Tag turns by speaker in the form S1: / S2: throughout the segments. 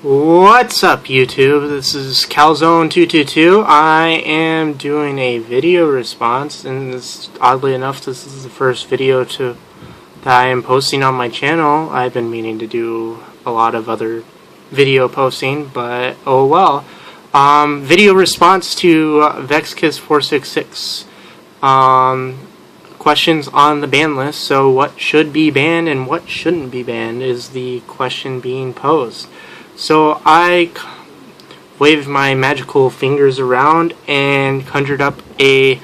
S1: What's up, YouTube? This is Calzone222. I am doing a video response, and oddly enough, this is the first video that I am posting on my channel. I've been meaning to do a lot of other video posting, but oh well. Video response to Vexxy466. Questions on the ban list. So what should be banned and what shouldn't be banned is the question being posed. So I waved my magical fingers around and conjured up a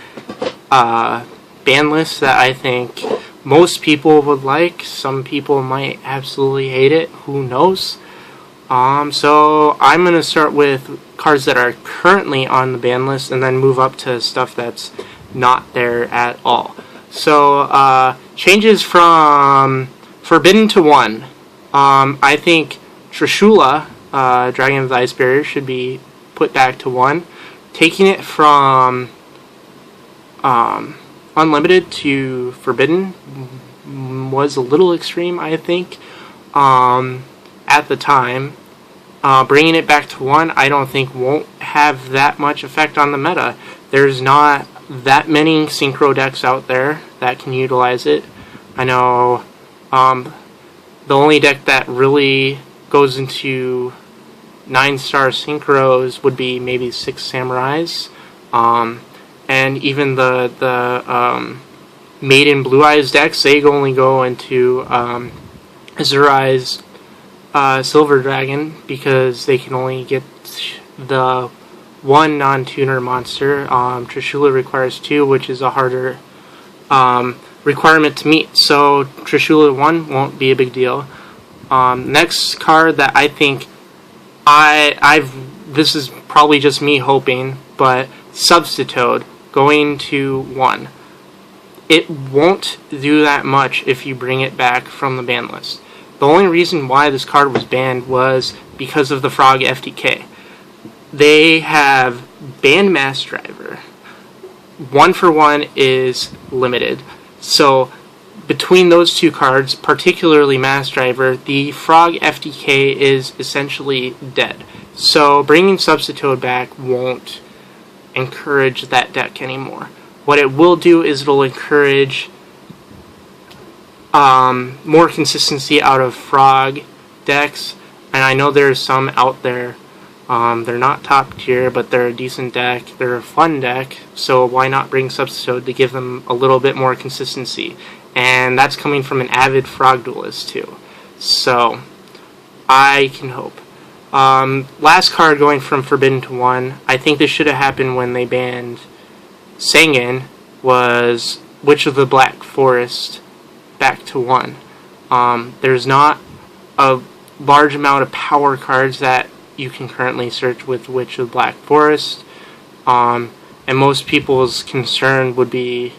S1: ban list that I think most people would like. Some people might absolutely hate it. Who knows? So I'm going to start with cards that are currently on the ban list and then move up to stuff that's not there at all. So changes from Forbidden to 1. I think Trishula, Dragon of the Ice Barrier, should be put back to 1. Taking it from Unlimited to Forbidden was a little extreme, I think, at the time. Bringing it back to 1, I don't think won't have that much effect on the meta. There's not that many synchro decks out there that can utilize it. I know the only deck that really goes into 9-star synchros would be maybe 6 Samurais, and even the Maiden Blue Eyes decks, they only go into Azurai's Silver Dragon because they can only get the one non-tuner monster. Trishula requires 2, which is a harder requirement to meet, so Trishula 1 won't be a big deal. Next card that I think this is probably just me hoping, but Substitute going to 1. It won't do that much if you bring it back from the ban list. The only reason why this card was banned was because of the Frog FTK. They have banned Mass Driver. 1-for-1 is limited. So between those two cards, particularly Mass Driver, the Frog FTK is essentially dead. So bringing Substitute back won't encourage that deck anymore. What it will do is it'll encourage more consistency out of Frog decks, and I know there's some out there. They're not top tier, but they're a decent deck. They're a fun deck, so why not bring Substitute to give them a little bit more consistency? And that's coming from an avid Frog duelist too. So I can hope. Last card going from Forbidden to 1. I think this should have happened when they banned Sangan, was Witch of the Black Forest back to 1. There's not a large amount of power cards that you can currently search with Witch of the Black Forest, and most people's concern would be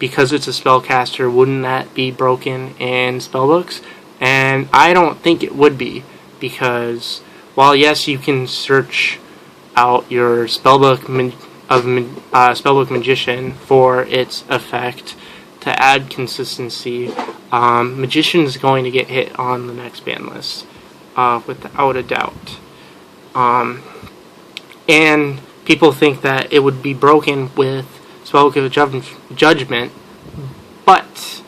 S1: because it's a spellcaster, wouldn't that be broken in spellbooks? And I don't think it would be, because while yes, you can search out your spellbook Spellbook Magician for its effect to add consistency, Magician is going to get hit on the next ban list, without a doubt. And people think that it would be broken with Spellbook of Judgment, but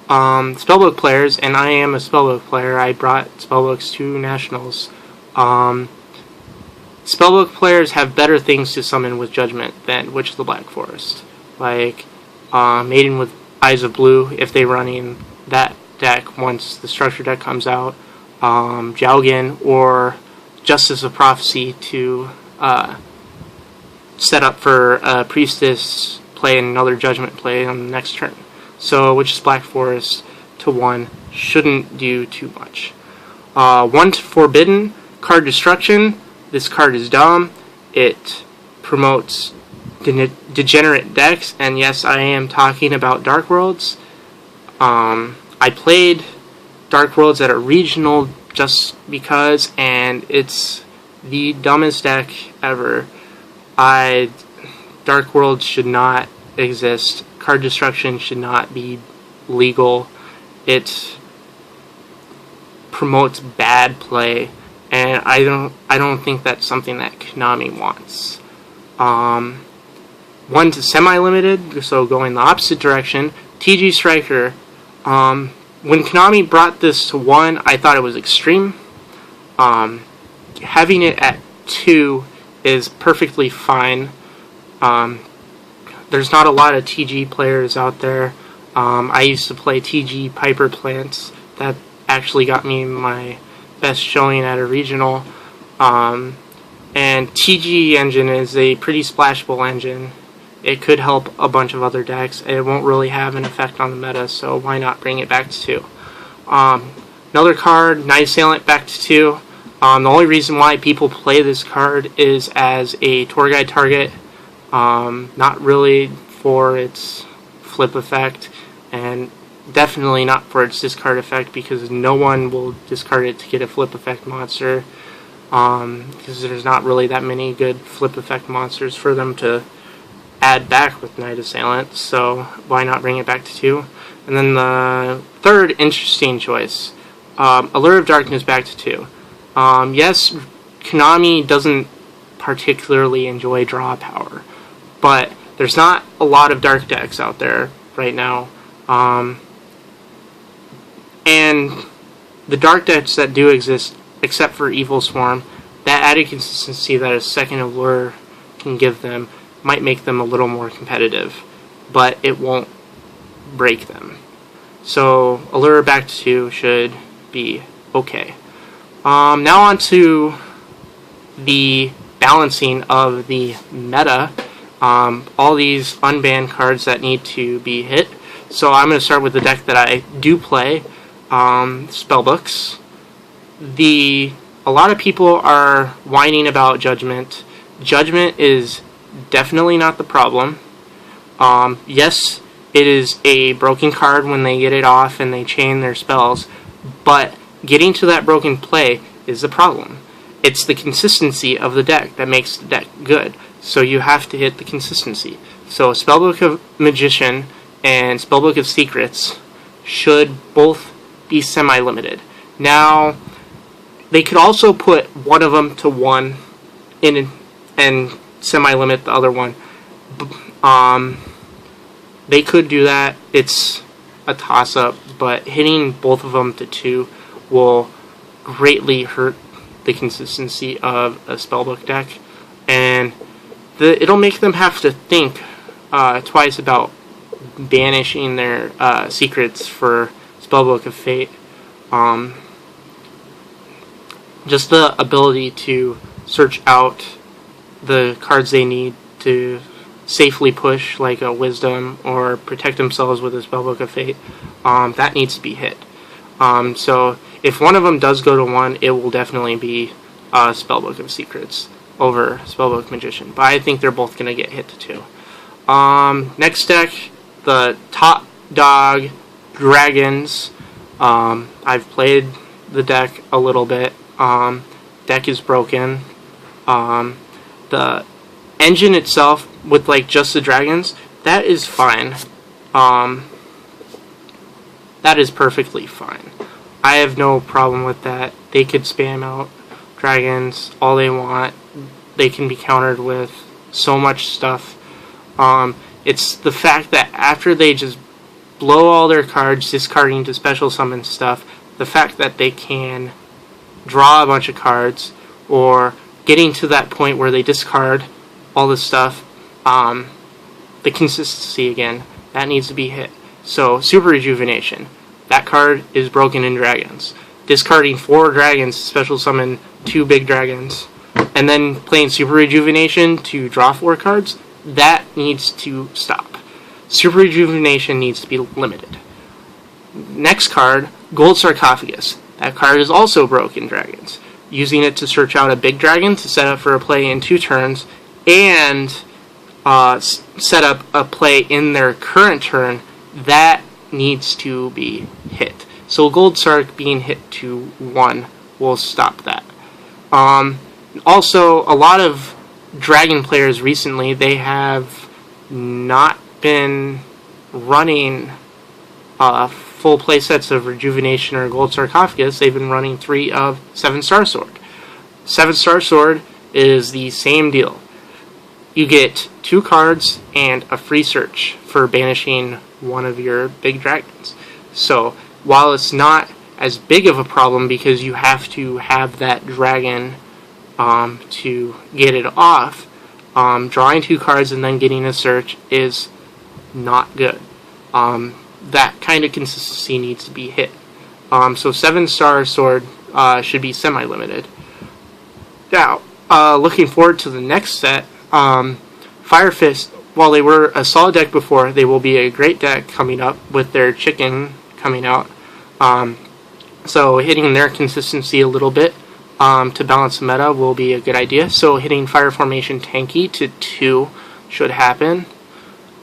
S1: Spellbook players, and I am a Spellbook player, I brought Spellbooks to Nationals, Spellbook players have better things to summon with Judgment than Witch of the Black Forest. Like Maiden with Eyes of Blue, if they're running that deck once the structure deck comes out, Jowgen, or Justice of Prophecy to set up for a Priestess play and another Judgment play on the next turn. So Witch of the Black Forest to 1 shouldn't do too much. 1 to Forbidden, card destruction. This card is dumb. It promotes degenerate decks, and yes, I am talking about Dark Worlds. I played Dark Worlds at a regional just because, and it's the dumbest deck ever. Dark Worlds should not exist. Card destruction should not be legal. It promotes bad play, and I don't think that's something that Konami wants. One to semi-limited, so going the opposite direction, TG Striker. When Konami brought this to 1, I thought it was extreme. Having it at 2 is perfectly fine. There's not a lot of TG players out there. I used to play TG Piper Plants. That actually got me my best showing at a regional. And TG engine is a pretty splashable engine. It could help a bunch of other decks. It won't really have an effect on the meta, so why not bring it back to 2? Another card, Night Assailant, back to 2. The only reason why people play this card is as a tour guide target, not really for its flip effect, and definitely not for its discard effect, because no one will discard it to get a flip effect monster, because there's not really that many good flip effect monsters for them to add back with Night Assailant, so why not bring it back to 2? And then the third interesting choice, Allure of Darkness back to 2. Yes, Konami doesn't particularly enjoy draw power, but there's not a lot of dark decks out there right now. And the dark decks that do exist, except for Evil Swarm, that added consistency that a second Allure can give them might make them a little more competitive, but it won't break them. So Allure back to 2 should be okay. Now on to the balancing of the meta. All these unbanned cards that need to be hit. So I'm going to start with the deck that I do play, Spellbooks. A lot of people are whining about Judgment. Judgment is definitely not the problem. Yes, it is a broken card when they get it off and they chain their spells, but getting to that broken play is the problem. It's the consistency of the deck that makes the deck good, so you have to hit the consistency. So Spellbook of Magician and Spellbook of Secrets should both be semi-limited. Now, they could also put one of them to 1 in and semi-limit the other one. They could do that. It's a toss-up, but hitting both of them to 2 will greatly hurt the consistency of a Spellbook deck, and it'll make them have to think twice about banishing their secrets for Spellbook of Fate. Just the ability to search out the cards they need to safely push, like a Wisdom, or protect themselves with a Spellbook of Fate, that needs to be hit. So if one of them does go to 1, it will definitely be Spellbook of Secrets over Spellbook of Magician, but I think they're both going to get hit to 2. Next deck, the top dog, Dragons. I've played the deck a little bit. Deck is broken. The engine itself, with like just the dragons, that is fine. That is perfectly fine. I have no problem with that. They could spam out dragons all they want. They can be countered with so much stuff. It's the fact that after they just blow all their cards, discarding to special summon stuff, the fact that they can draw a bunch of cards, or getting to that point where they discard all this stuff, the consistency again, that needs to be hit. So, Super Rejuvenation. That card is broken in Dragons. Discarding 4 dragons to special summon 2 big dragons, and then playing Super Rejuvenation to draw 4 cards, that needs to stop. Super Rejuvenation needs to be limited. Next card, Gold Sarcophagus. That card is also broken Dragons. Using it to search out a big dragon to set up for a play in 2 turns, and set up a play in their current turn, that needs to be hit. So Gold Sarc being hit to 1 will stop that. Also, a lot of Dragon players recently, they have not been running full play sets of Rejuvenation or Gold Sarcophagus. They've been running 3 of 7 Star Sword. 7-star sword is the same deal. You get 2 cards and a free search for banishing one of your big dragons. So while it's not as big of a problem because you have to have that dragon to get it off, drawing 2 cards and then getting a search is not good. That kind of consistency needs to be hit. So 7-star sword should be semi-limited. Now, looking forward to the next set, Fire Fist, while they were a solid deck before, they will be a great deck coming up with their chicken coming out. So hitting their consistency a little bit to balance the meta will be a good idea. So hitting Fire Formation tanky to 2 should happen.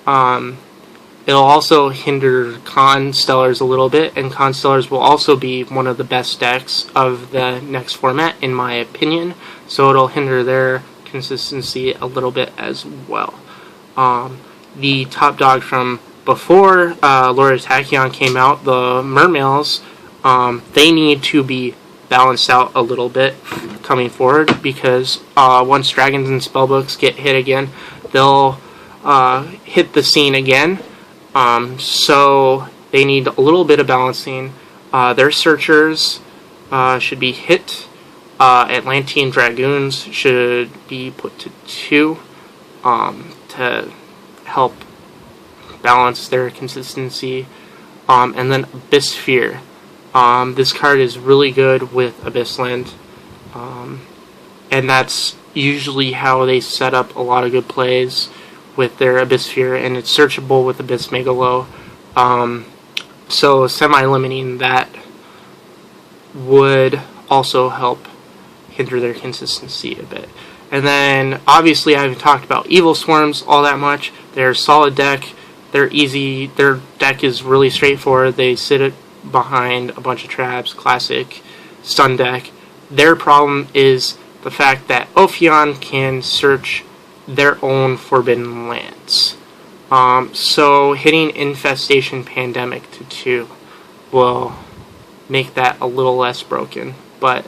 S1: It'll also hinder Constellars a little bit, and Constellars will also be one of the best decks of the next format, in my opinion. So it'll hinder their consistency a little bit as well. The top dog from before Lord of Tachyon came out, the Mermails, they need to be balanced out a little bit coming forward, because once dragons and spellbooks get hit again, they'll hit the scene again. So they need a little bit of balancing. Their searchers should be hit. Atlantean Dragoons should be put to 2 to help balance their consistency. And then Abyss Sphere. This card is really good with Abyssland. And that's usually how they set up a lot of good plays with their Abyss Sphere, and it's searchable with Abyss Megalo. So semi-limiting that would also help hinder their consistency a bit. And then, obviously, I haven't talked about Evil Swarms all that much. They're a solid deck. They're easy. Their deck is really straightforward. They sit behind a bunch of traps. Classic stun deck. Their problem is the fact that Ophion can search their own Forbidden Lands. So hitting Infestation Pandemic to 2 will make that a little less broken, but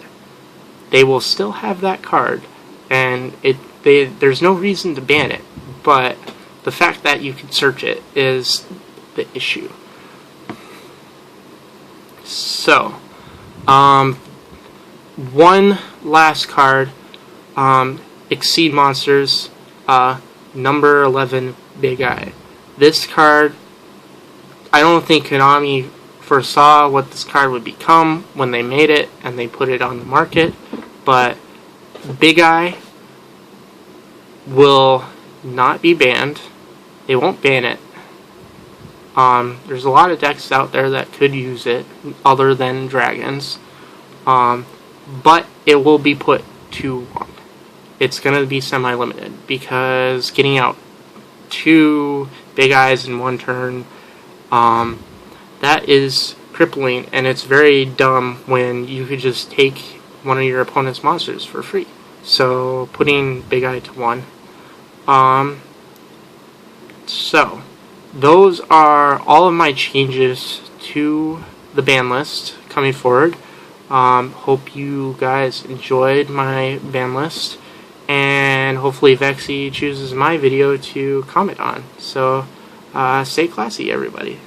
S1: they will still have that card, and there's no reason to ban it, but the fact that you can search it is the issue. So, one last card, Exceed Monsters, number 11, Big Eye. This card, I don't think Konami foresaw what this card would become when they made it and they put it on the market, but Big Eye will not be banned. They won't ban it. There's a lot of decks out there that could use it other than dragons, but it will be put to 1. It's going to be semi-limited, because getting out 2 Big Eyes in 1 turn, that is crippling, and it's very dumb when you could just take one of your opponent's monsters for free. So putting Big Eye to 1. So those are all of my changes to the ban list coming forward. Hope you guys enjoyed my ban list, and hopefully Vexxy chooses my video to comment on. So stay classy, everybody.